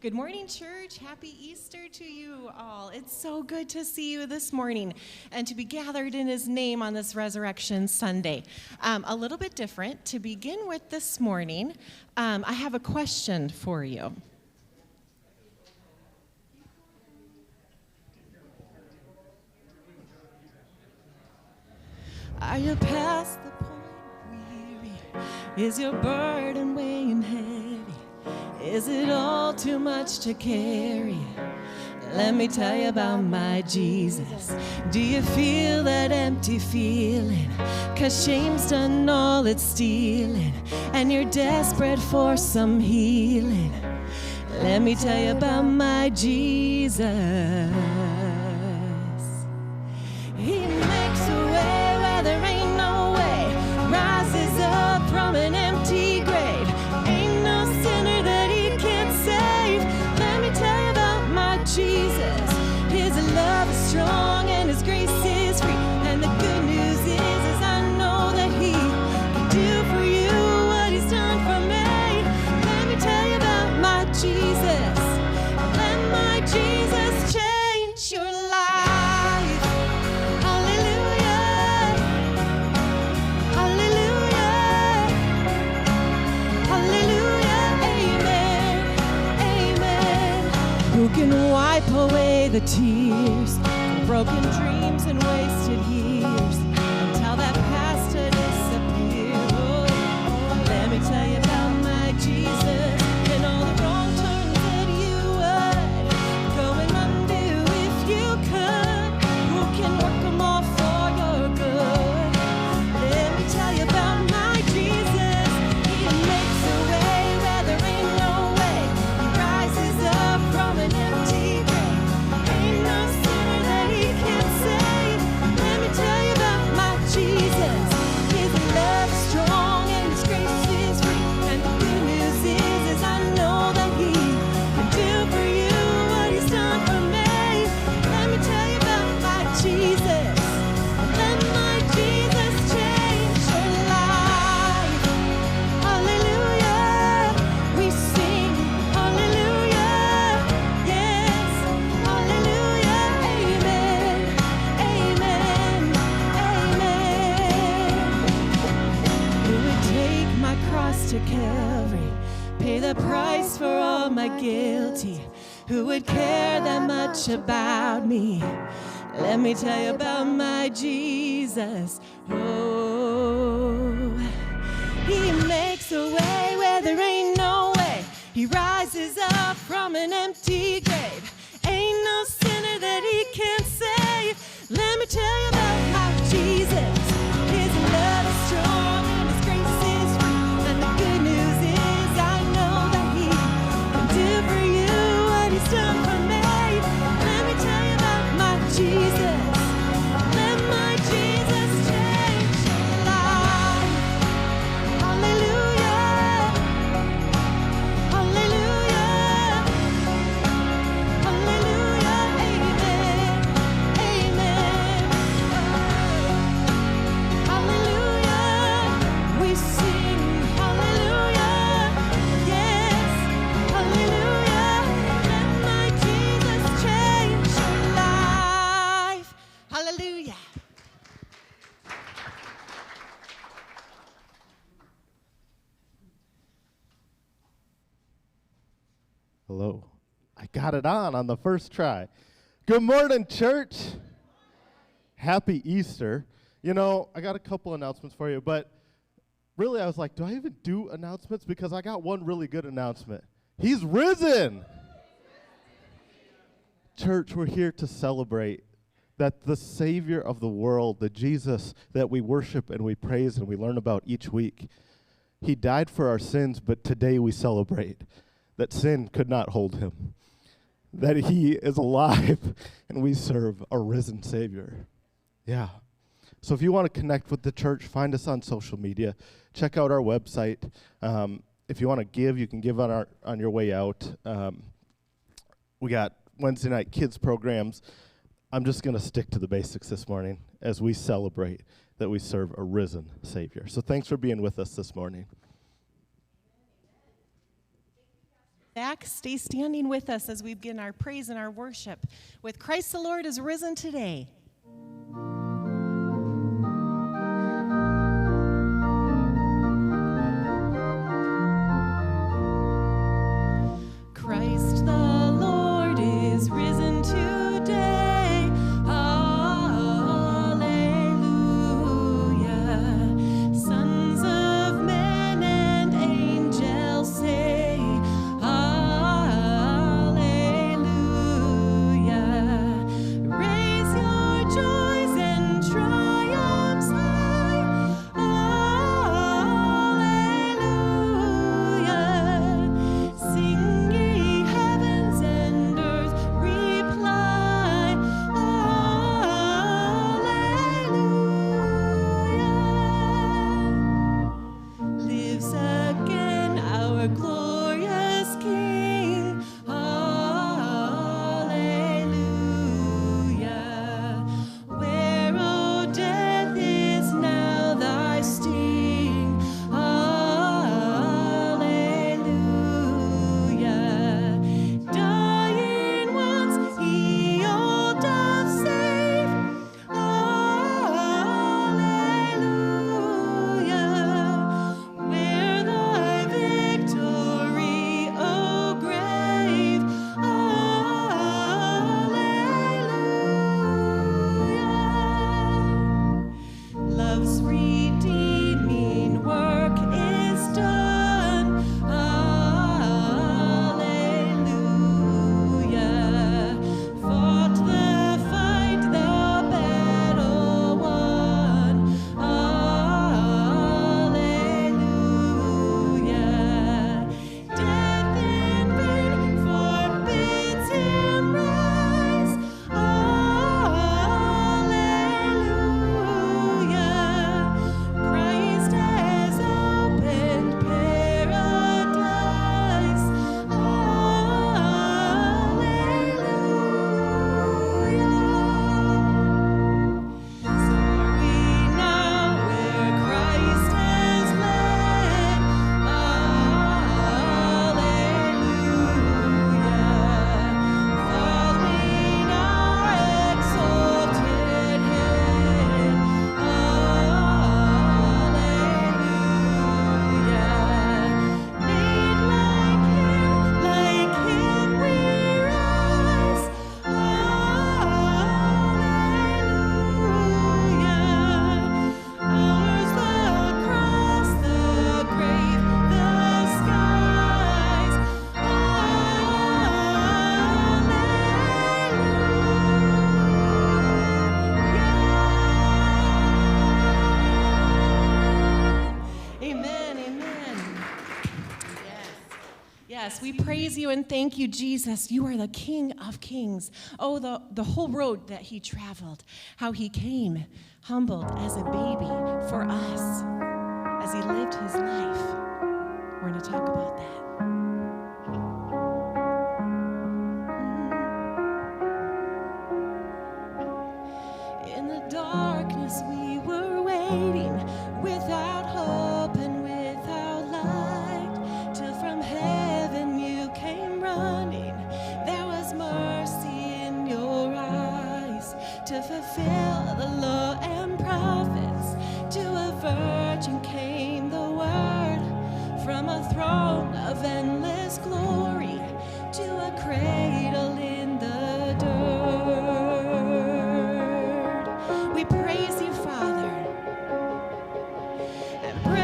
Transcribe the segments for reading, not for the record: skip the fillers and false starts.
Good morning, church. Happy Easter to you all. It's so good to see you this morning and to be gathered in his name on this Resurrection Sunday. A little bit different. To begin with this morning, I have a question for you. Are you past the point weary? Is your burden weighing heavy? Is it all too much to carry? Let me tell you about my Jesus. Do you feel that empty feeling? 'Cause shame's done all it's stealing, and you're desperate for some healing. Let me tell you about my Jesus. He makes a way where there ain't no way, rises up from an empty grave. Ain't no sinner that he can't save. Let me tell you about my Jesus. His love is strong and his grace is free. And the good news is I know that he can do for you what he's done for me. Let me tell you about my Jesus. Let my Jesus change your life. Hallelujah. Hallelujah. Hallelujah. Amen. Amen. Who can wipe away the tears from broken dreams and wasted years and tell that past to disappear? Oh, let me tell you about my Jesus and all the wrong turns that you would go and undo if you could. Who can work them all for your good? Let me tell you about my Jesus. He makes a way where there ain't no way. He rises up from an empty grave. Ain't no sinner that he can't save. Let me tell you about my Jesus. His love is strong and his grace is free. And the good news is I know that he can do for you what he's done for me. Let me tell you about my Jesus. Let my Jesus change your life. Hallelujah. We sing hallelujah. Yes. Hallelujah. Amen. Amen. Amen. Who would take my cross to Calvary, pay the price for all my guilty? Who would care that much about me? Let me tell you about my Jesus. Oh, he makes a way where there ain't no way. He rises up from an empty grave. Ain't no sinner that he can't save. Let me tell you about my Jesus. His love is strong and his grace is free. And the good news is I know that he can do for you what he's done for me. Let me tell you about my Jesus. Let my Jesus change your life. Hallelujah. Hallelujah. Hallelujah. Amen. Amen. Hallelujah. We sing hallelujah. Yes. Hallelujah. Let my Jesus change your life. Hallelujah. Hello. I got it on the first try. Good morning, church. Happy Easter. You know, I got a couple announcements for you, but really I was like, do I even do announcements? Because I got one really good announcement. He's risen. Church, we're here to celebrate that the Savior of the world, the Jesus that we worship and we praise and we learn about each week, he died for our sins, but today we celebrate that sin could not hold him, that he is alive and we serve a risen Savior. Yeah. So if you want to connect with the church, find us on social media. Check out our website. If you want to give, you can give on your way out. We got Wednesday night kids programs. I'm just going to stick to the basics this morning as we celebrate that we serve a risen Savior. So thanks for being with us this morning. Back, stay standing with us as we begin our praise and our worship with Christ the Lord is risen today. Christ the Lord is risen today. Hallelujah. Sons of men and angels say, Hallelujah. Raise your joys and triumphs high. Hallelujah. Sing ye heavens and earth reply. Hallelujah. Lives again our glorious King. Hallelujah. Where, O death, is now thy sting? Hallelujah. Dying once, he all doth save. Hallelujah. Where thy victory, O grave? Hallelujah. Love's redeeming work is done. Hallelujah. Fought the fight, the battle won. Hallelujah. Death in vain forbids him rise. Hallelujah. Christ has opened paradise. Hallelujah. Soar we now where Christ has led. Hallelujah. Following our exalted head. Hallelujah. Made like him we rise. Hallelujah. Ours the cross, the grave, the skies. Hallelujah. Amen, amen. Yes, we praise you and thank you, Jesus. You are the King of Kings. Oh, the whole road that he traveled, how he came humbled as a baby for us as he lived his life. We're going to talk about that. In the darkness we were waiting, without hope and without light, till from heaven you came running. There was mercy in your eyes to fulfill the law and prophets. To a virgin came the word, from a throne of endless glory to a cradle in the dirt. We praise you, Father, and praise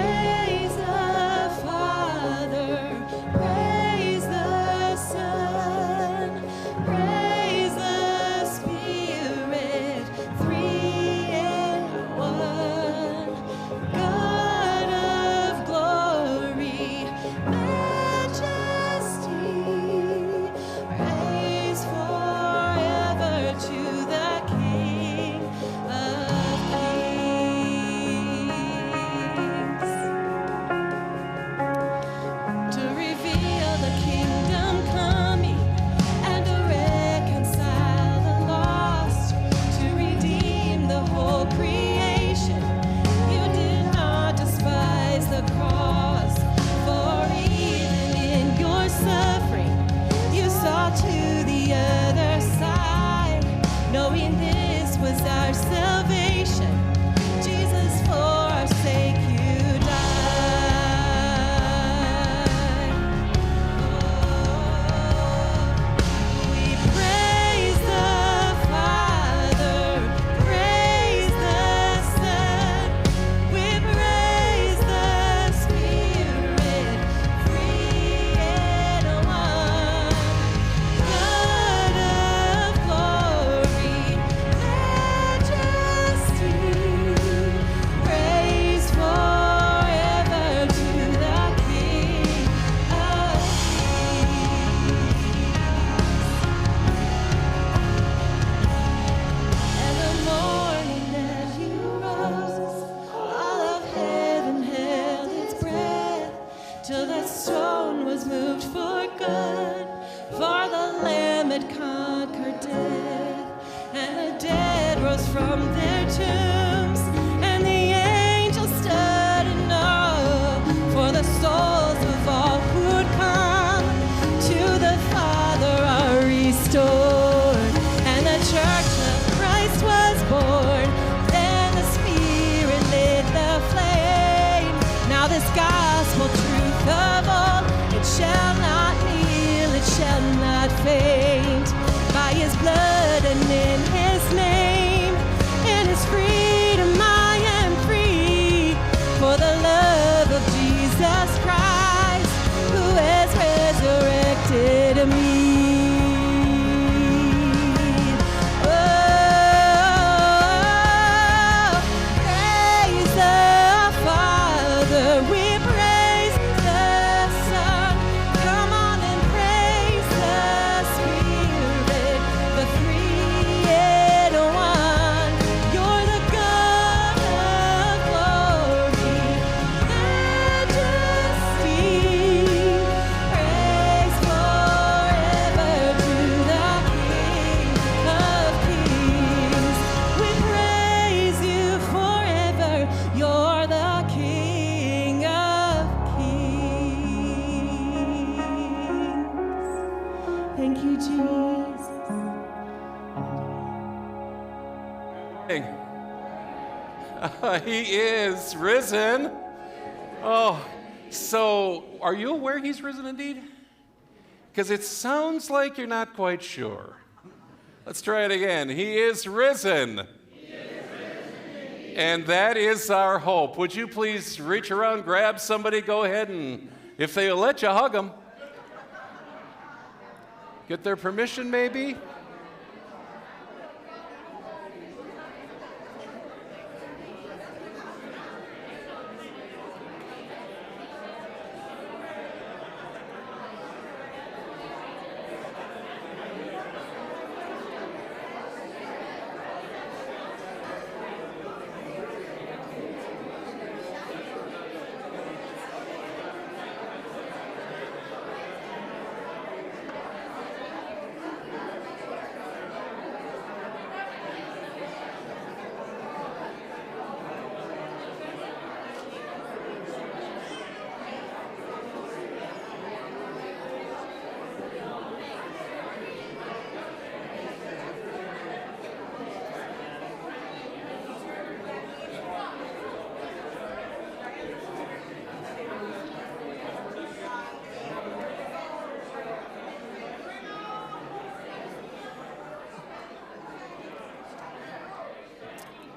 till the stone was moved for good. For the Lamb had conquered death, and the dead rose from their tombs, and the angels stood in awe for the souls of all who'd come to the Father are restored, and the church of Christ was born. Then the Spirit lit the flame. Now this gospel truth of old, it shall not kneel, it shall not faint. By his blood and in his name, in his freedom I am free. For the love of Jesus Christ, who has resurrected me. Thank you, Jesus. He is risen. Oh, so are you aware he's risen indeed? Because it sounds like you're not quite sure. Let's try it again. He is risen. And that is our hope. Would you please reach around, grab somebody, go ahead, and if they'll let you, hug them. Get their permission, maybe?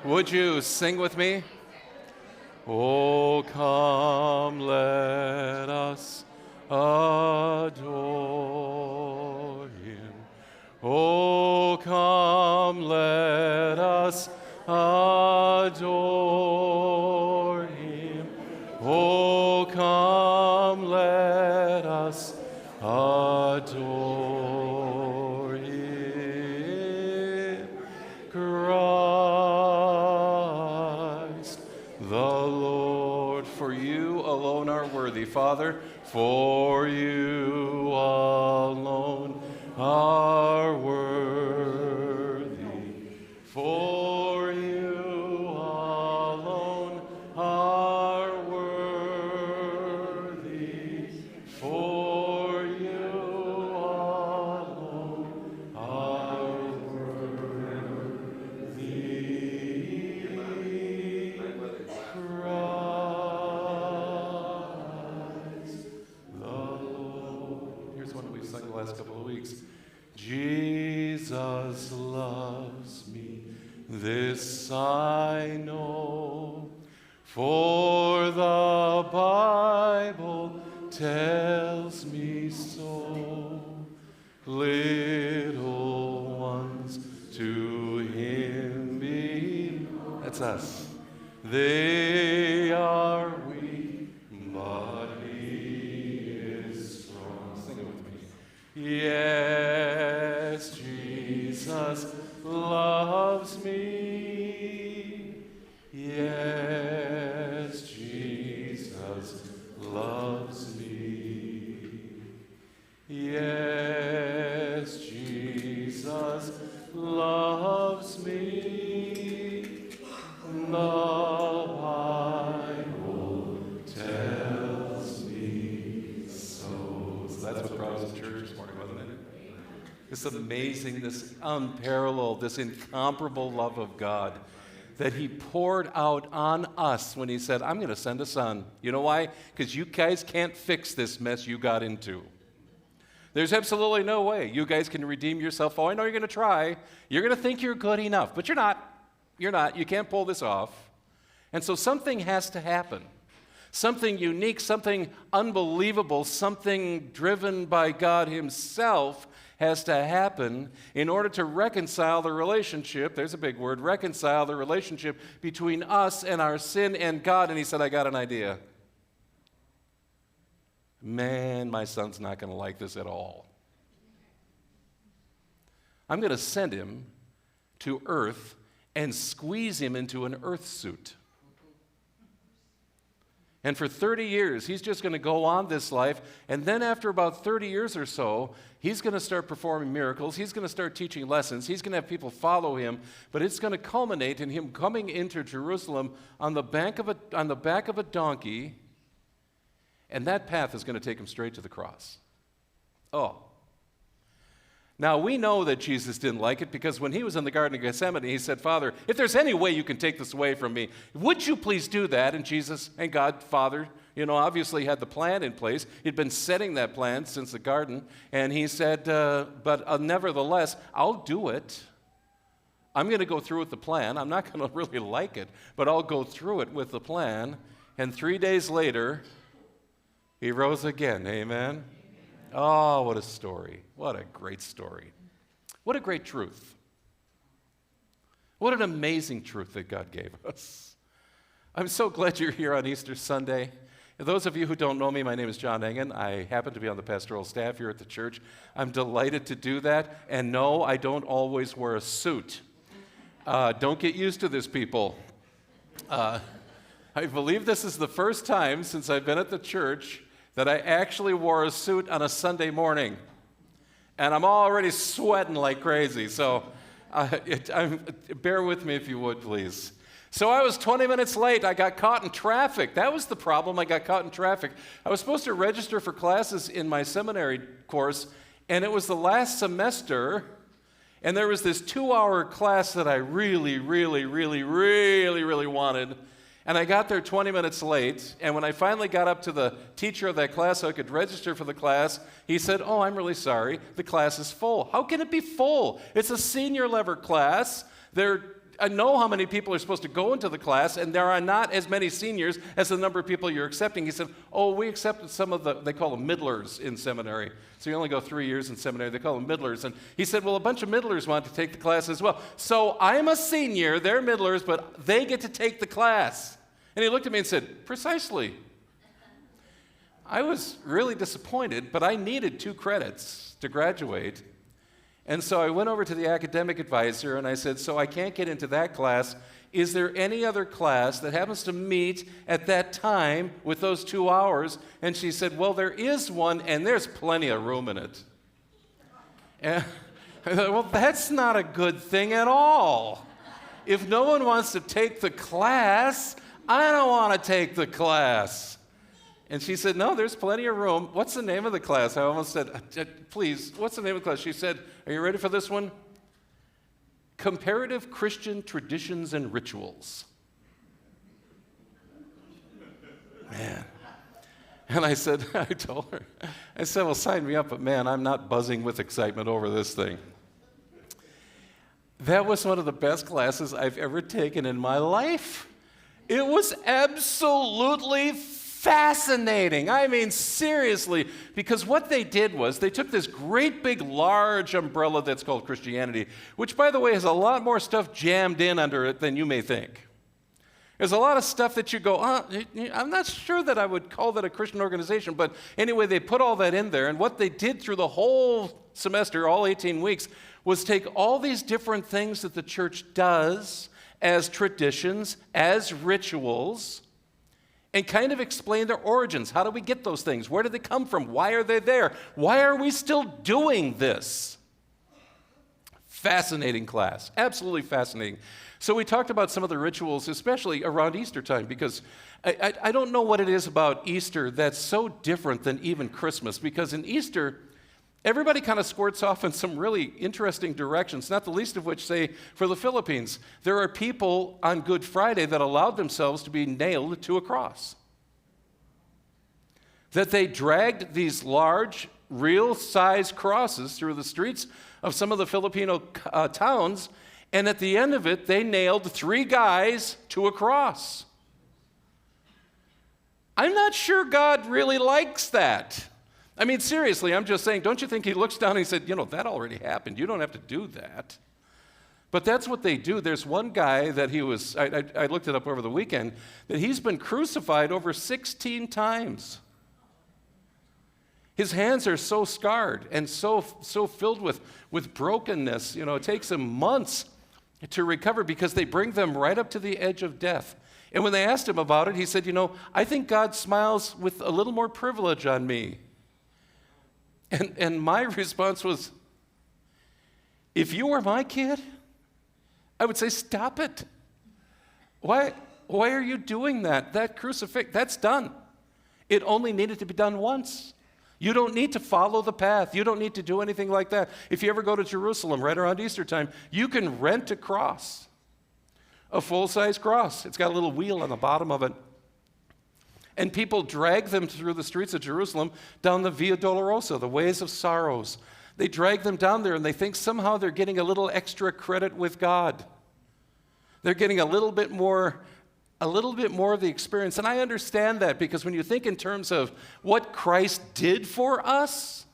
Would you sing with me? Oh, come, let us adore him. Oh, come, let us adore him. Oh, come, let us adore him. Christ the Lord, for you alone are worthy, Father, for you alone are worthy, for you alone are worthy, for you alone are worthy. Christ the Lord. Here's one we've sung the last couple of weeks. Jesus loves me, this I know, for the Bible tells me so. Little ones to him belong. That's us. They are weak, but he is strong. Sing it with me. Yes, Jesus loves me. Yes, Jesus loves me. Yes, Jesus loves me. The Bible tells me so. So that's what brought us to church this morning, wasn't it? This amazing, this unparalleled, this incomparable love of God that he poured out on us when he said, I'm going to send a son. You know why? Because you guys can't fix this mess you got into. There's absolutely no way you guys can redeem yourself. Oh, I know you're going to try. You're going to think you're good enough, but you're not. You're not. You can't pull this off. And so something has to happen. Something unique, something unbelievable, something driven by God himself has to happen in order to reconcile the relationship, there's a big word, reconcile the relationship between us and our sin and God. And he said, I got an idea. Man, my son's not going to like this at all. I'm going to send him to earth and squeeze him into an earth suit. And for 30 years, he's just going to go on this life. And then after about 30 years or so, he's going to start performing miracles. He's going to start teaching lessons. He's going to have people follow him. But it's going to culminate in him coming into Jerusalem on the back of a donkey. And that path is going to take him straight to the cross. Oh. Now, we know that Jesus didn't like it because when he was in the Garden of Gethsemane, he said, Father, if there's any way you can take this away from me, would you please do that? And Jesus and God, Father, obviously had the plan in place. He'd been setting that plan since the garden. And he said, but nevertheless, I'll do it. I'm going to go through with the plan. I'm not going to really like it, but I'll go through it with the plan. And 3 days later, he rose again. Amen? Oh, what a story. What a great story. What a great truth. What an amazing truth that God gave us. I'm so glad you're here on Easter Sunday. And those of you who don't know me, my name is John Engen. I happen to be on the pastoral staff here at the church. I'm delighted to do that. And no, I don't always wear a suit. Don't get used to this, people. I believe this is the first time since I've been at the church that I actually wore a suit on a Sunday morning. And I'm already sweating like crazy, so bear with me if you would, please. So I was 20 minutes late. I got caught in traffic. That was the problem. I got caught in traffic. I was supposed to register for classes in my seminary course, and it was the last semester, and there was this 2-hour class that I really wanted. And I got there 20 minutes late, and when I finally got up to the teacher of that class so I could register for the class, he said, oh, I'm really sorry, the class is full. How can it be full? It's a senior level class. I know how many people are supposed to go into the class, and there are not as many seniors as the number of people you're accepting. He said, oh, we accepted some of they call them middlers in seminary. So you only go 3 years in seminary. They call them middlers. And he said, well, a bunch of middlers want to take the class as well. So I'm a senior, they're middlers, but they get to take the class. And he looked at me and said, precisely. I was really disappointed, but I needed 2 credits to graduate. And so I went over to the academic advisor and I said, so I can't get into that class. Is there any other class that happens to meet at that time with those 2 hours? And she said, well, there is one, and there's plenty of room in it. And I thought, well, that's not a good thing at all. If no one wants to take the class, I don't want to take the class. And she said, no, there's plenty of room. What's the name of the class? I almost said, please, what's the name of the class? She said, are you ready for this one? Comparative Christian Traditions and Rituals. Man. And I said, I told her, I said, well, sign me up, but man, I'm not buzzing with excitement over this thing. That was one of the best classes I've ever taken in my life. It was absolutely fascinating. I mean, seriously, because what they did was they took this great big large umbrella that's called Christianity, which, by the way, has a lot more stuff jammed in under it than you may think. There's a lot of stuff that you go, I'm not sure that I would call that a Christian organization, but anyway, they put all that in there, and what they did through the whole semester, all 18 weeks, was take all these different things that the church does as traditions, as rituals, and kind of explain their origins. How do we get those things? Where did they come from? Why are they there? Why are we still doing this? Fascinating class, absolutely fascinating. So we talked about some of the rituals, especially around Easter time, because I don't know what it is about Easter that's so different than even Christmas, because in Easter, everybody kind of squirts off in some really interesting directions, not the least of which, say, for the Philippines, there are people on Good Friday that allowed themselves to be nailed to a cross. That they dragged these large, real-size crosses through the streets of some of the Filipino towns, and at the end of it, they nailed 3 guys to a cross. I'm not sure God really likes that. I mean, seriously, I'm just saying, don't you think he looks down and he said, that already happened. You don't have to do that. But that's what they do. There's one guy that I looked it up over the weekend, that he's been crucified over 16 times. His hands are so scarred and so filled with brokenness. It takes him months to recover because they bring them right up to the edge of death. And when they asked him about it, he said, I think God smiles with a little more privilege on me. And my response was, if you were my kid, I would say, stop it. Why are you doing that? That crucifix, that's done. It only needed to be done once. You don't need to follow the path. You don't need to do anything like that. If you ever go to Jerusalem right around Easter time, you can rent a cross, a full-size cross. It's got a little wheel on the bottom of it. And people drag them through the streets of Jerusalem down the Via Dolorosa, the ways of sorrows. They drag them down there and they think somehow they're getting a little extra credit with God. They're getting a little bit more of the experience. And I understand that, because when you think in terms of what Christ did for us,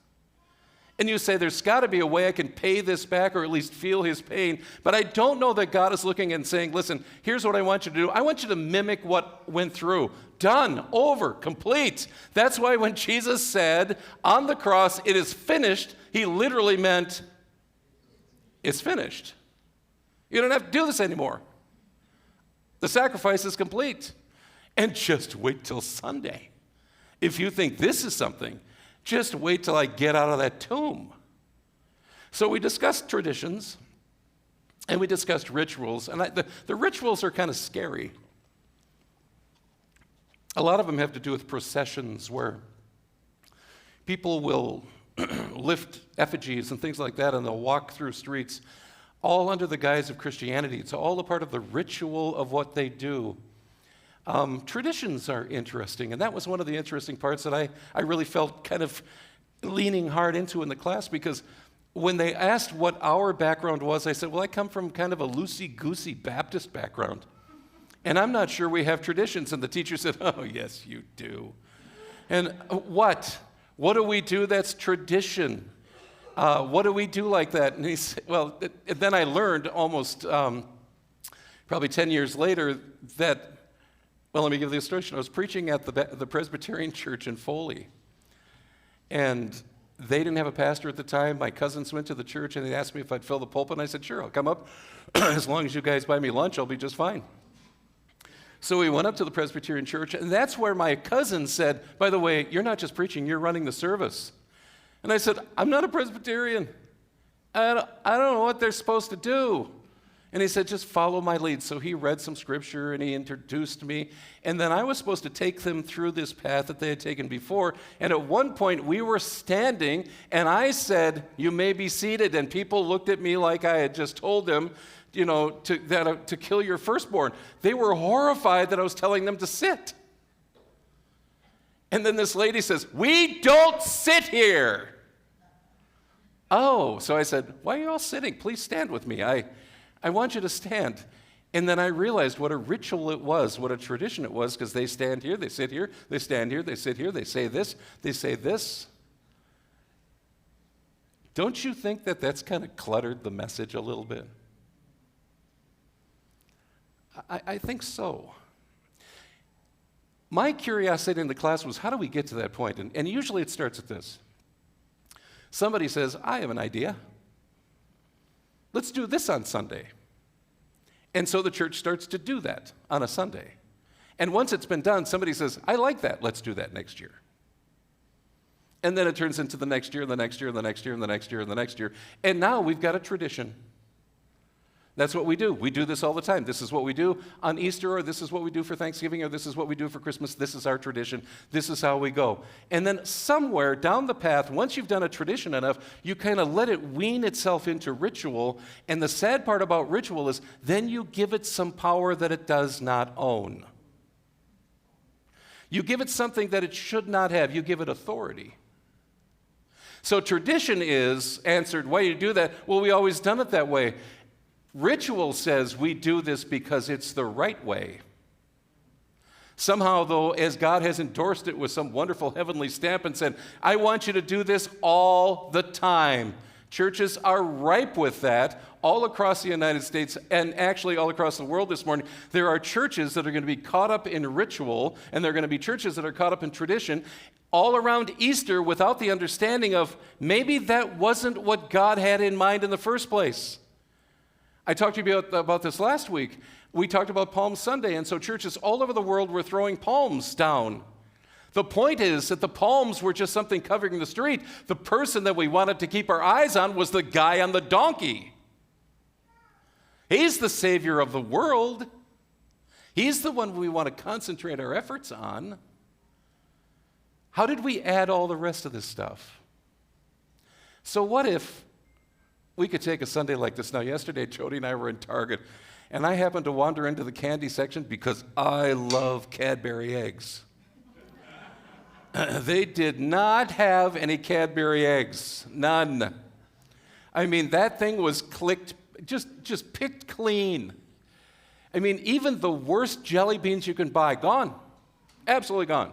and you say, there's got to be a way I can pay this back or at least feel his pain. But I don't know that God is looking and saying, listen, here's what I want you to do. I want you to mimic what went through. Done, over, complete. That's why when Jesus said on the cross, it is finished, he literally meant, it's finished. You don't have to do this anymore. The sacrifice is complete. And just wait till Sunday. If you think this is something, just wait till I get out of that tomb. So we discussed traditions, and we discussed rituals, and the rituals are kind of scary. A lot of them have to do with processions where people will lift effigies and things like that, and they'll walk through streets, all under the guise of Christianity. It's all a part of the ritual of what they do. Traditions are interesting, and that was one of the interesting parts that I really felt kind of leaning hard into in the class, because when they asked what our background was, I said, well, I come from kind of a loosey-goosey Baptist background, and I'm not sure we have traditions. And the teacher said, oh, yes, you do. And what? What do we do that's tradition? What do we do like that? And he said, well, then I learned almost probably 10 years later that, well, let me give the illustration. I was preaching at the Presbyterian church in Foley, and they didn't have a pastor at the time. My cousins went to the church, and they asked me if I'd fill the pulpit, and I said, sure, I'll come up. As long as you guys buy me lunch, I'll be just fine. So we went up to the Presbyterian church, and that's where my cousin said, by the way, you're not just preaching, you're running the service. And I said, I'm not a Presbyterian. I don't know what they're supposed to do. And he said, just follow my lead. So he read some scripture and he introduced me. And then I was supposed to take them through this path that they had taken before. And at one point we were standing and I said, you may be seated. And people looked at me like I had just told them, to kill your firstborn. They were horrified that I was telling them to sit. And then this lady says, we don't sit here. Oh, so I said, why are you all sitting? Please stand with me. I want you to stand. And then I realized what a ritual it was, what a tradition it was, because they stand here, they sit here, they stand here, they sit here, they say this, they say this. Don't you think that that's kind of cluttered the message a little bit? I think so. My curiosity in the class was, how do we get to that point? And usually it starts at this. Somebody says, I have an idea. Let's do this on Sunday. And so the church starts to do that on a Sunday. And once it's been done, somebody says, I like that. Let's do that next year. And then it turns into the next year, and the next year, and the next year, and the next year, and the next year. And now we've got a tradition. That's what we do. We do this all the time. This is what we do on Easter, or this is what we do for Thanksgiving, or this is what we do for Christmas. This is our tradition. This is how we go. And then somewhere down the path, once you've done a tradition enough, you kind of let it wean itself into ritual. And the sad part about ritual is then you give it some power that it does not own. You give it something that it should not have. You give it authority. So tradition is answered, why do you do that? Well, we always done it that way. Ritual says we do this because it's the right way. Somehow, though, as God has endorsed it with some wonderful heavenly stamp and said, I want you to do this all the time. Churches are ripe with that all across the United States and actually all across the world this morning. There are churches that are going to be caught up in ritual, and there are going to be churches that are caught up in tradition all around Easter without the understanding of maybe that wasn't what God had in mind in the first place. I talked to you about this last week. We talked about Palm Sunday, and so churches all over the world were throwing palms down. The point is that the palms were just something covering the street. The person that we wanted to keep our eyes on was the guy on the donkey. He's the Savior of the world. He's the one we want to concentrate our efforts on. How did we add all the rest of this stuff? So what if we could take a Sunday like this? Now, yesterday, Jody and I were in Target, and I happened to wander into the candy section because I love Cadbury eggs. They did not have any Cadbury eggs. None. I mean, that thing was clicked, just picked clean. I mean, even the worst jelly beans you can buy, gone. Absolutely gone.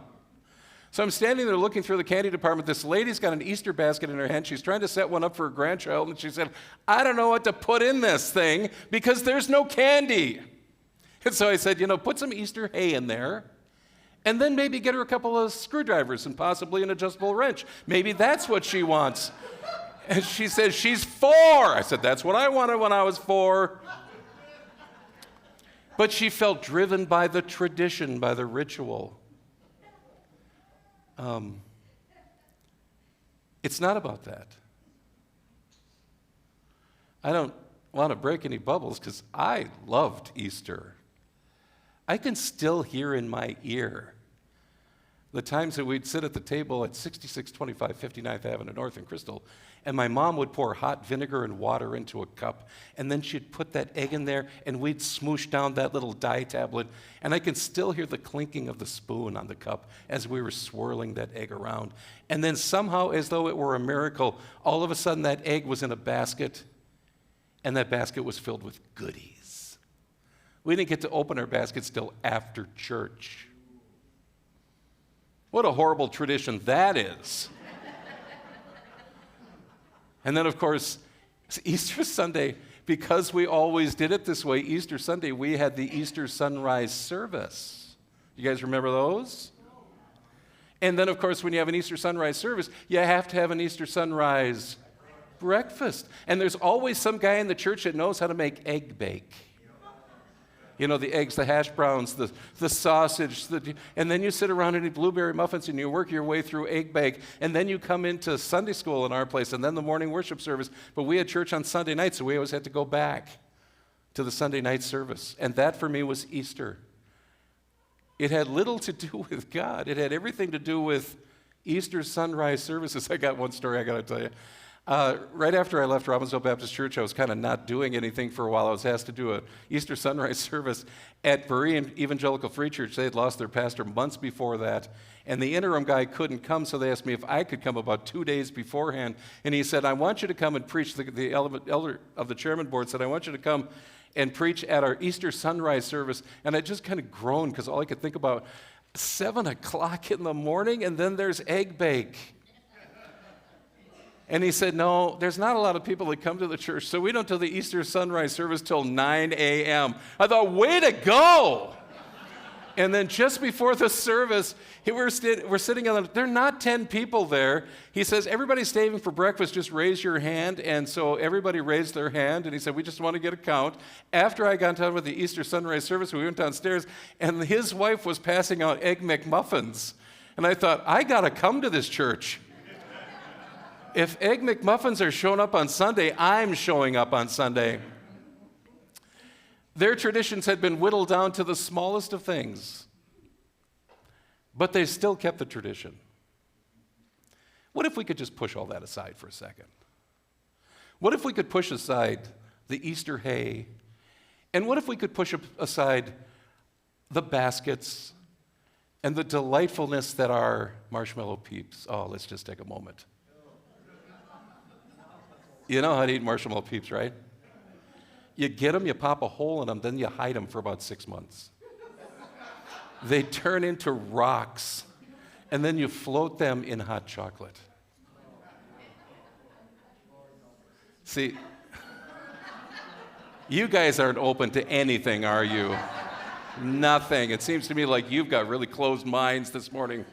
So I'm standing there looking through the candy department. This lady's got an Easter basket in her hand. She's trying to set one up for her grandchild, and she said, I don't know what to put in this thing because there's no candy. And so I said, put some Easter hay in there, and then maybe get her a couple of screwdrivers and possibly an adjustable wrench. Maybe that's what she wants. And she says, she's 4. I said, that's what I wanted when I was 4. But she felt driven by the tradition, by the ritual. It's not about that. I don't want to break any bubbles because I loved Easter. I can still hear in my ear the times that we'd sit at the table at 6625 59th Avenue North in Crystal, and my mom would pour hot vinegar and water into a cup, and then she'd put that egg in there, and we'd smoosh down that little dye tablet, and I can still hear the clinking of the spoon on the cup as we were swirling that egg around. And then somehow, as though it were a miracle, all of a sudden that egg was in a basket, and that basket was filled with goodies. We didn't get to open our baskets till after church. What a horrible tradition that is. And then, of course, Easter Sunday, because we always did it this way, Easter Sunday, we had the Easter sunrise service. You guys remember those? And then, of course, when you have an Easter sunrise service, you have to have an Easter sunrise breakfast. And there's always some guy in the church that knows how to make egg bake. The eggs, the hash browns, the sausage, and then you sit around and eat blueberry muffins and you work your way through egg bake, and then you come into Sunday school in our place, and then the morning worship service. But we had church on Sunday night, so we always had to go back to the Sunday night service. And that for me was Easter. It had little to do with God. It had everything to do with Easter sunrise services. I got one story I got to tell you. Right after I left Robbinsville Baptist Church, I was kind of not doing anything for a while. I was asked to do an Easter sunrise service at Berean Evangelical Free Church. They had lost their pastor months before that, and the interim guy couldn't come, so they asked me if I could come about 2 days beforehand. And he said, I want you to come and preach. The elder of the chairman board said, I want you to come and preach at our Easter sunrise service. And I just kind of groaned because all I could think about, 7 o'clock in the morning, and then there's egg bake. And he said, no, there's not a lot of people that come to the church, so we don't do the Easter sunrise service till 9 a.m. I thought, way to go. And then just before the service, we're sitting on there are not 10 people there. He says, everybody's staying for breakfast, just raise your hand. And so everybody raised their hand, and he said, we just want to get a count. After I got done with the Easter sunrise service, we went downstairs, and his wife was passing out Egg McMuffins. And I thought, I got to come to this church. If Egg McMuffins are showing up on Sunday, I'm showing up on Sunday. Their traditions had been whittled down to the smallest of things, but they still kept the tradition. What if we could just push all that aside for a second? What if we could push aside the Easter hay? And what if we could push aside the baskets and the delightfulness that are marshmallow peeps? Oh, let's just take a moment. You know how to eat marshmallow peeps, right? You get them, you pop a hole in them, then you hide them for about 6 months. They turn into rocks, and then you float them in hot chocolate. See, you guys aren't open to anything, are you? Nothing. It seems to me like you've got really closed minds this morning.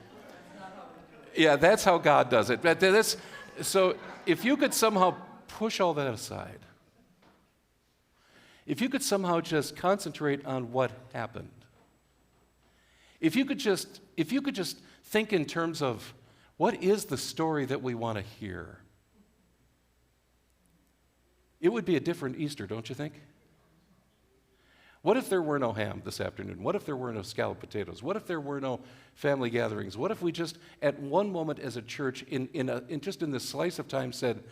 Yeah, that's how God does it. So if you could somehow push all that aside, if you could somehow just concentrate on what happened, if you could just think in terms of what is the story that we want to hear, it would be a different Easter, don't you think? What if there were no ham this afternoon? What if there were no scalloped potatoes? What if there were no family gatherings? What if we just, at one moment as a church, in this slice of time, said,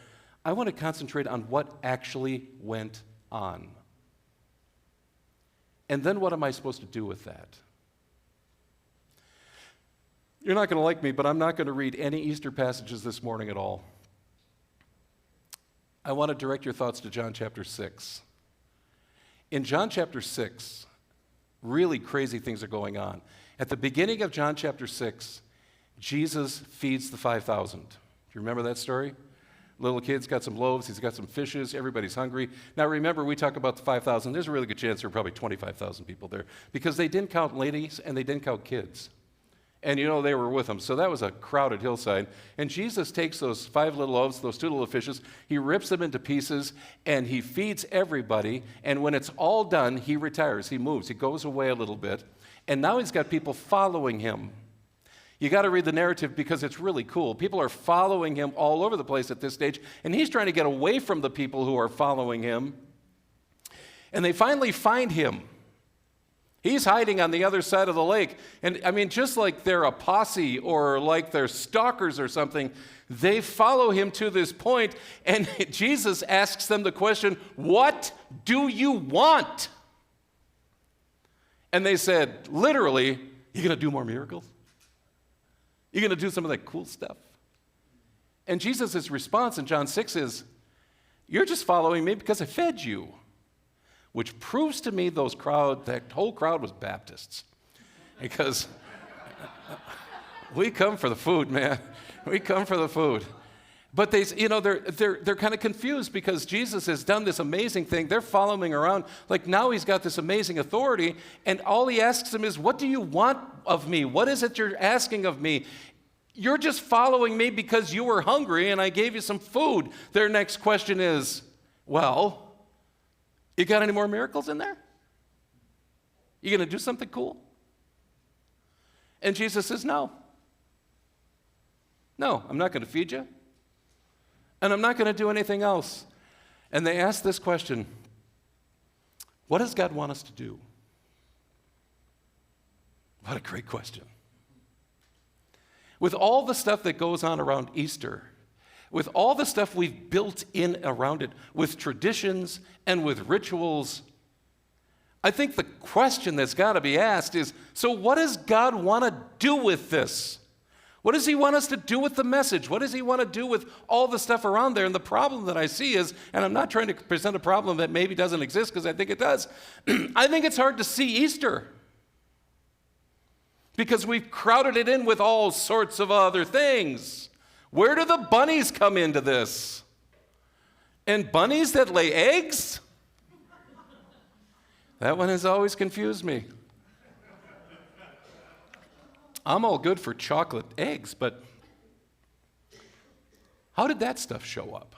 I want to concentrate on what actually went on. And then what am I supposed to do with that? You're not going to like me, but I'm not going to read any Easter passages this morning at all. I want to direct your thoughts to John chapter 6. In John chapter 6, really crazy things are going on. At the beginning of John chapter 6, Jesus feeds the 5,000. Do you remember that story? Little kid's got some loaves, he's got some fishes, everybody's hungry. Now remember, we talk about the 5,000. There's a really good chance there were probably 25,000 people there because they didn't count ladies and they didn't count kids. And you know, they were with them. So that was a crowded hillside. And Jesus takes those 5 little loaves, those 2 little fishes, he rips them into pieces and he feeds everybody. And when it's all done, he retires, he moves, he goes away a little bit. And now he's got people following him. You got to read the narrative because it's really cool. People are following him all over the place at this stage, and he's trying to get away from the people who are following him. And they finally find him. He's hiding on the other side of the lake. And I mean, just like they're a posse or like they're stalkers or something, they follow him to this point, and Jesus asks them the question, what do you want? And they said, literally, you going to do more miracles? You're going to do some of that cool stuff? And Jesus' response in John 6 is, you're just following me because I fed you. Which proves to me that whole crowd was Baptists. Because we come for the food, man. We come for the food. But they're kind of confused because Jesus has done this amazing thing. They're following around. Like now he's got this amazing authority, and all he asks them is, what do you want of me? What is it you're asking of me? You're just following me because you were hungry and I gave you some food. Their next question is, well, you got any more miracles in there? You going to do something cool? And Jesus says, no. No, I'm not going to feed you. And I'm not going to do anything else. And they ask this question, what does God want us to do? What a great question. With all the stuff that goes on around Easter, with all the stuff we've built in around it, with traditions and with rituals, I think the question that's got to be asked is, so what does God want to do with this? What does he want us to do with the message? What does he want to do with all the stuff around there? And the problem that I see is, and I'm not trying to present a problem that maybe doesn't exist because I think it does, I think it's hard to see Easter because we've crowded it in with all sorts of other things. Where do the bunnies come into this? And bunnies that lay eggs? That one has always confused me. I'm all good for chocolate eggs, but how did that stuff show up?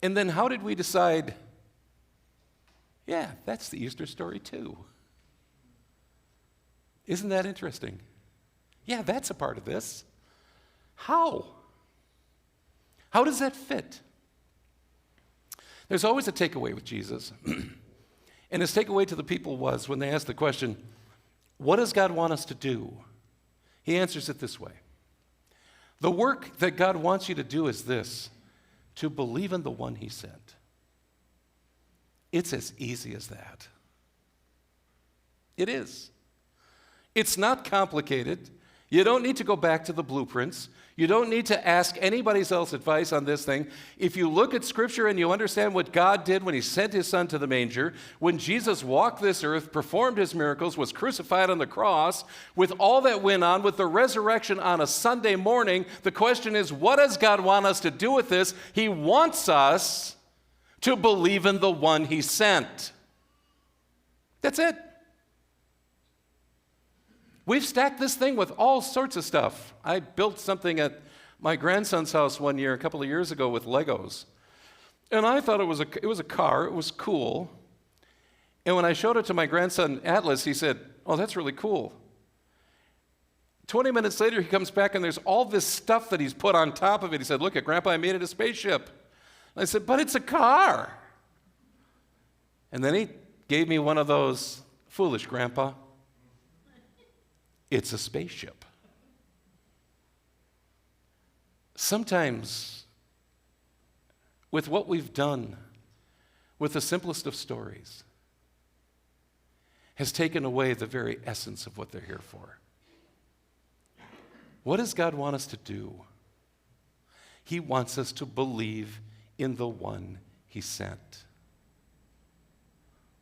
And then how did we decide, yeah, that's the Easter story too? Isn't that interesting? Yeah, that's a part of this. How? How does that fit? There's always a takeaway with Jesus. And his takeaway to the people was when they asked the question, what does God want us to do? He answers it this way. The work that God wants you to do is this, to believe in the one he sent. It's as easy as that. It is. It's not complicated. You don't need to go back to the blueprints. You don't need to ask anybody else's advice on this thing. If you look at Scripture and you understand what God did when he sent his son to the manger, when Jesus walked this earth, performed his miracles, was crucified on the cross, with all that went on, with the resurrection on a Sunday morning, the question is, what does God want us to do with this? He wants us to believe in the one he sent. That's it. We've stacked this thing with all sorts of stuff. I built something at my grandson's house one year, a couple of years ago, with Legos. And I thought it was a car. It was cool. And when I showed it to my grandson, Atlas, he said, oh, that's really cool. 20 minutes later, he comes back, and there's all this stuff that he's put on top of it. He said, look, Grandpa, I made it a spaceship. And I said, but it's a car. And then he gave me one of those, foolish, Grandpa. It's a spaceship. Sometimes, with what we've done, with the simplest of stories, has taken away the very essence of what they're here for. What does God want us to do? He wants us to believe in the one he sent.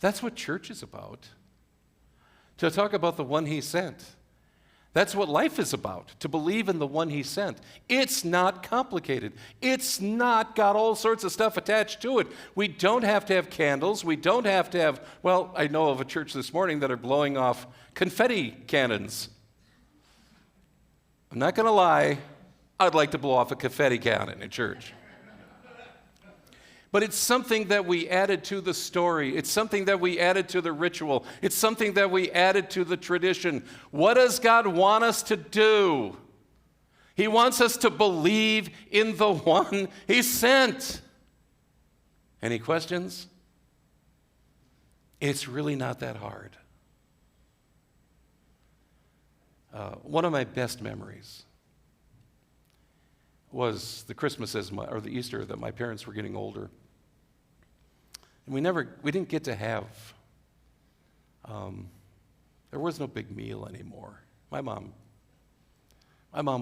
That's what church is about. To talk about the one he sent. That's what life is about, to believe in the one he sent. It's not complicated. It's not got all sorts of stuff attached to it. We don't have to have candles. We don't have to have, well, I know of a church this morning that are blowing off confetti cannons. I'm not going to lie, I'd like to blow off a confetti cannon in church. But it's something that we added to the story. It's something that we added to the ritual. It's something that we added to the tradition. What does God want us to do? He wants us to believe in the one he sent. Any questions? It's really not that hard. One of my best memories was the Christmases or the Easter that my parents were getting older. And we didn't get to have, there was no big meal anymore. My mom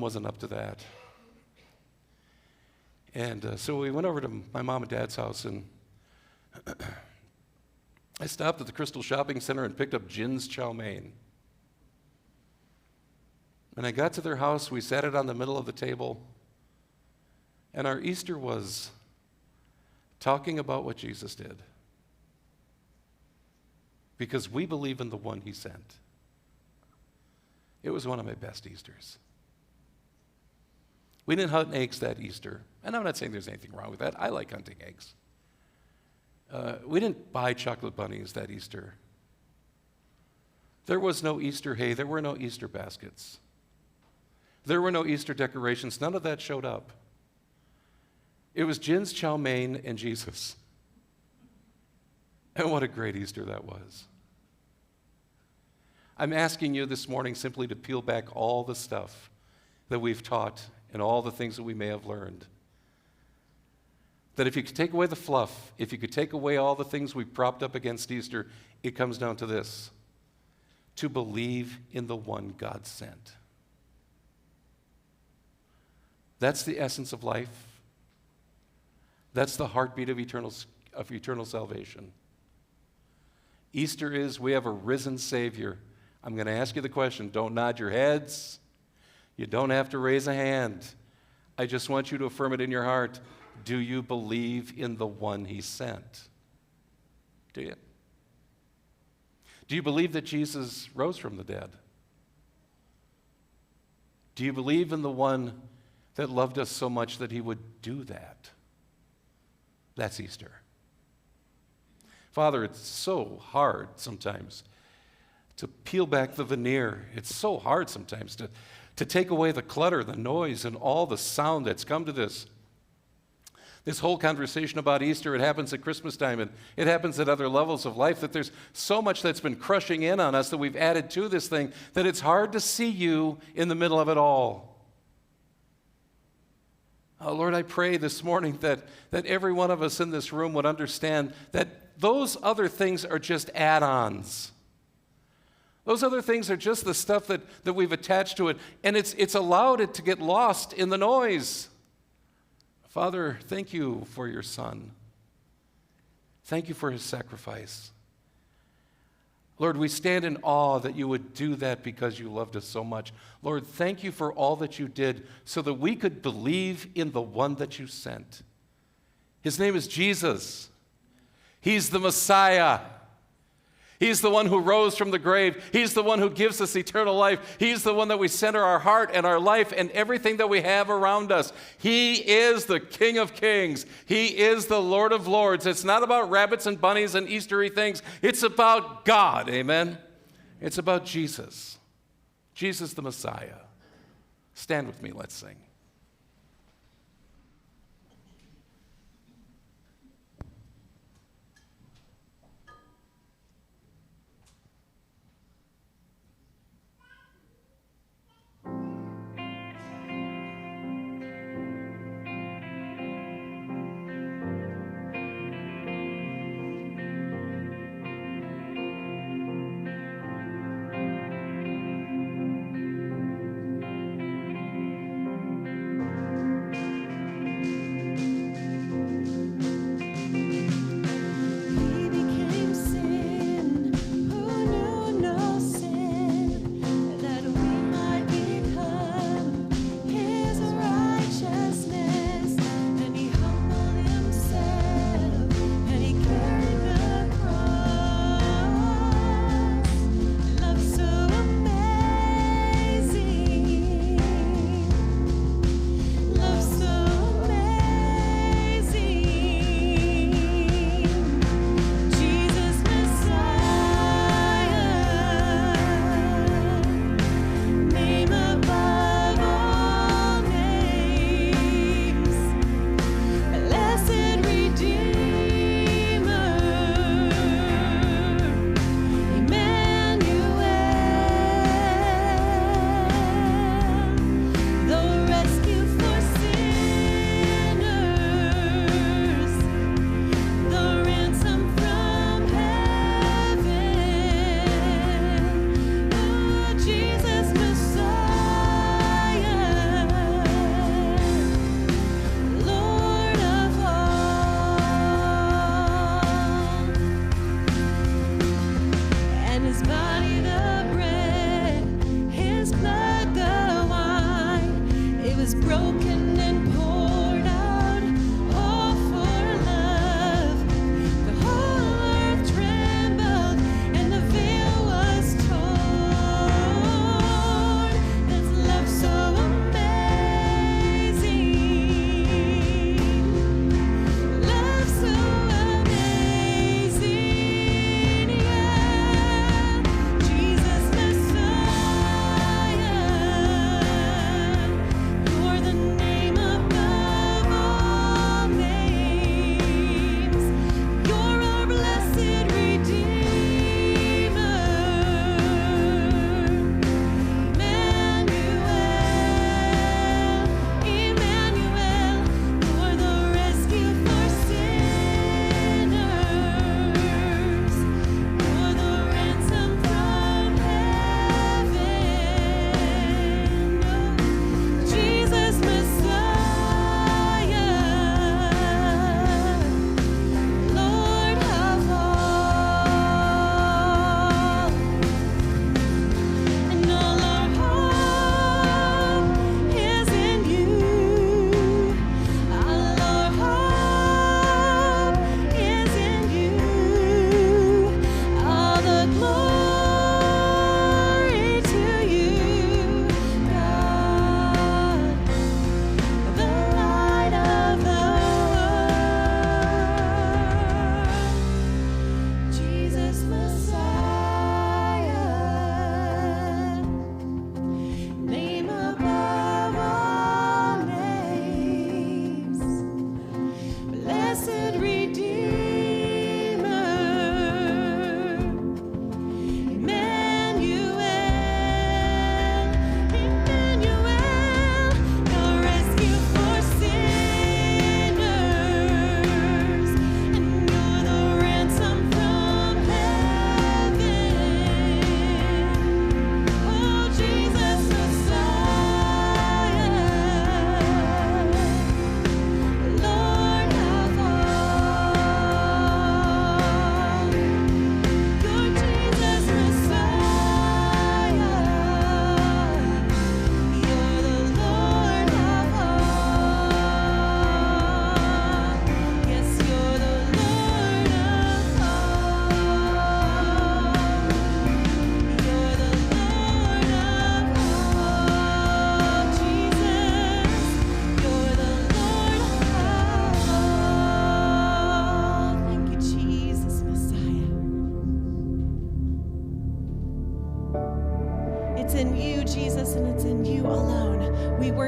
wasn't up to that. And so we went over to my mom and dad's house, and I stopped at the Crystal Shopping Center and picked up Jin's chow mein. When I got to their house, we sat it on the middle of the table, and our Easter was talking about what Jesus did. Because we believe in the one he sent. It was one of my best Easters. We didn't hunt eggs that Easter. And I'm not saying there's anything wrong with that. I like hunting eggs. We didn't buy chocolate bunnies that Easter. There was no Easter hay. There were no Easter baskets. There were no Easter decorations. None of that showed up. It was Jin's chow mein and Jesus. And what a great Easter that was. I'm asking you this morning simply to peel back all the stuff that we've taught and all the things that we may have learned. That if you could take away the fluff, if you could take away all the things we've propped up against Easter, it comes down to this: to believe in the one God sent. That's the essence of life. That's the heartbeat of eternal salvation. Easter is we have a risen Savior. I'm going to ask you the question. Don't nod your heads. You don't have to raise a hand. I just want you to affirm it in your heart. Do you believe in the one he sent? Do you? Do you believe that Jesus rose from the dead? Do you believe in the one that loved us so much that he would do that? That's Easter. Father, it's so hard sometimes to peel back the veneer. It's so hard sometimes to take away the clutter, the noise, and all the sound that's come to this whole conversation about Easter. It happens at Christmas time, and it happens at other levels of life, that there's so much that's been crushing in on us that we've added to this thing that it's hard to see you in the middle of it all. Oh, Lord, I pray this morning that every one of us in this room would understand that those other things are just add-ons. Those other things are just the stuff that we've attached to it, and it's allowed it to get lost in the noise. Father, thank you for your Son. Thank you for his sacrifice. Lord, we stand in awe that you would do that because you loved us so much. Lord, thank you for all that you did so that we could believe in the one that you sent. His name is Jesus. He's the Messiah. He's the one who rose from the grave. He's the one who gives us eternal life. He's the one that we center our heart and our life and everything that we have around us. He is the King of Kings. He is the Lord of Lords. It's not about rabbits and bunnies and Eastery things. It's about God, amen? It's about Jesus. Jesus the Messiah. Stand with me, let's sing. The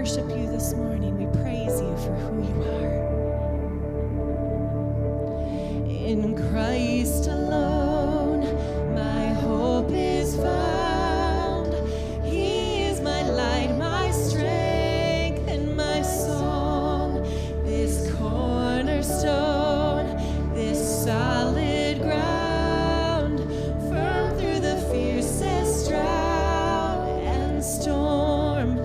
worship you this morning. We praise you for who you are. In Christ alone, my hope is found. He is my light, my strength, and my song. This cornerstone, this solid ground, firm through the fiercest drought and storm.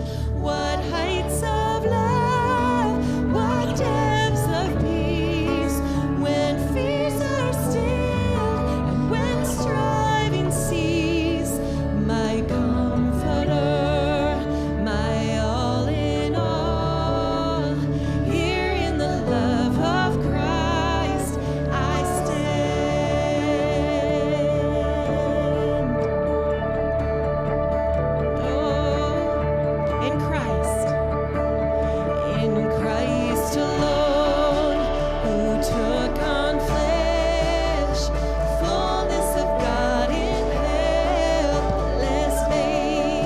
What heights of love, what depths of peace, when fears are stilled and when striving cease. My comforter, my all in all, here in the love of Christ I stand. Oh, in Christ alone, who took on flesh, fullness of God in helpless babe.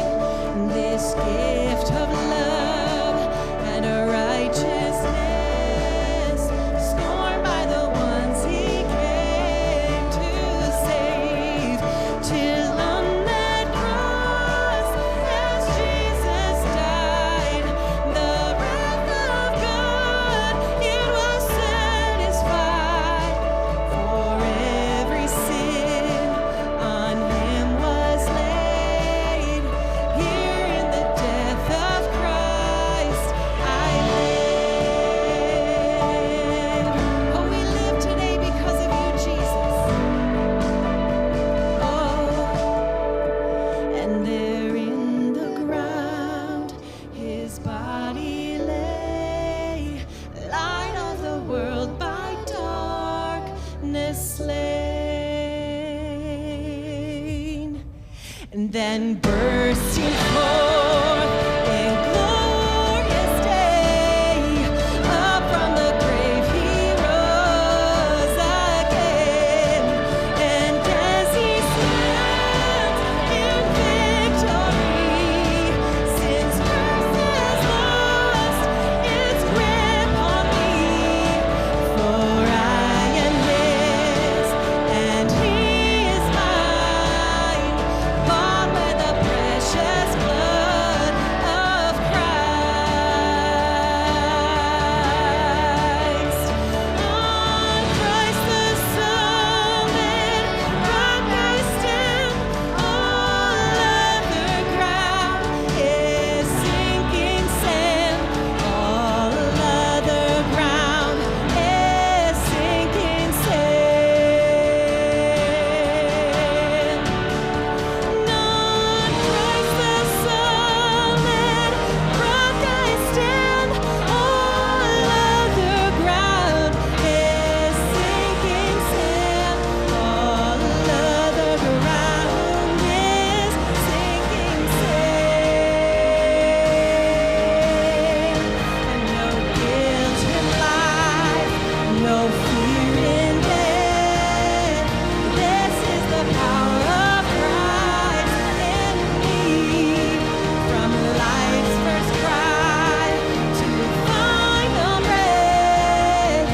This gift of love and righteousness, scorned by the ones he came to save, till on that cross, as Jesus died, the wrath of God, it was satisfied. For every sin on him was laid. Here in the death of Christ I live. Oh, we live today because of you, Jesus. Oh, and there in the ground his body lay, light of the world by darkness slain. And then bursting forth in glorious day, up from the grave he rose again. And as he stands in victory, sin's curse has lost its grip on me. For I am his and he is mine, bought by the precious blood of Christ. On Christ the solid rock I stand. All other ground is sinking sand. All other ground is sinking sand. On Christ the solid rock I stand. All other ground is sinking sand. All other ground is sinking sand. And no guilt in life, no fear in death. This is the power of Christ in me. From life's first cry to final breath,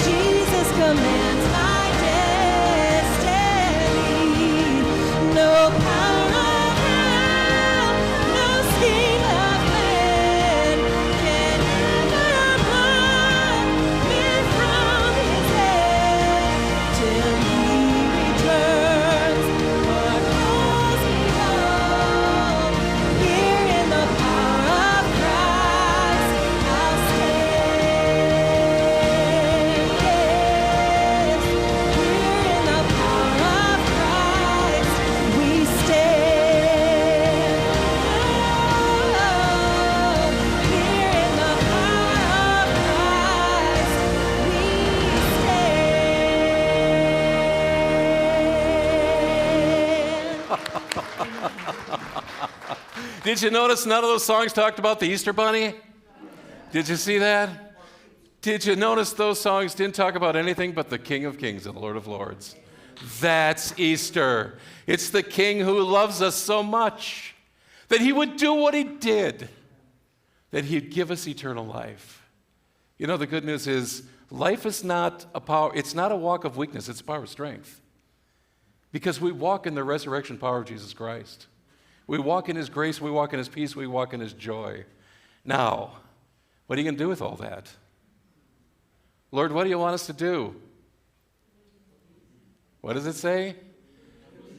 Jesus commands my destiny. No power of hell, no scheme of man can ever pluck me from his hand till he returns or calls me home. Here in the power of Christ I'll stand. Yes, here in the power of Christ we stand. Oh, here in the power of Christ we stand. Did you notice none of those songs talked about the Easter Bunny? Did you see that? Did you notice those songs didn't talk about anything but the King of Kings and the Lord of Lords? That's Easter. It's the King who loves us so much that he would do what he did, that he'd give us eternal life. You know, the good news is life is not a power, it's not a walk of weakness, it's a power of strength. Because we walk in the resurrection power of Jesus Christ. We walk in his grace, we walk in his peace, we walk in his joy. Now, what are you going to do with all that? Lord, what do you want us to do? What does it say?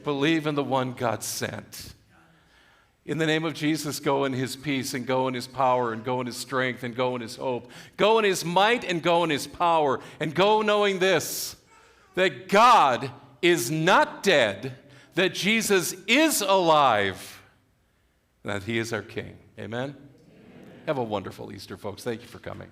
Believe in the one God sent. In the name of Jesus, go in his peace and go in his power and go in his strength and go in his hope. Go in his might and go in his power. And go knowing this, that God is not dead, that Jesus is alive, that he is our King. Amen? Have a wonderful Easter, folks. Thank you for coming.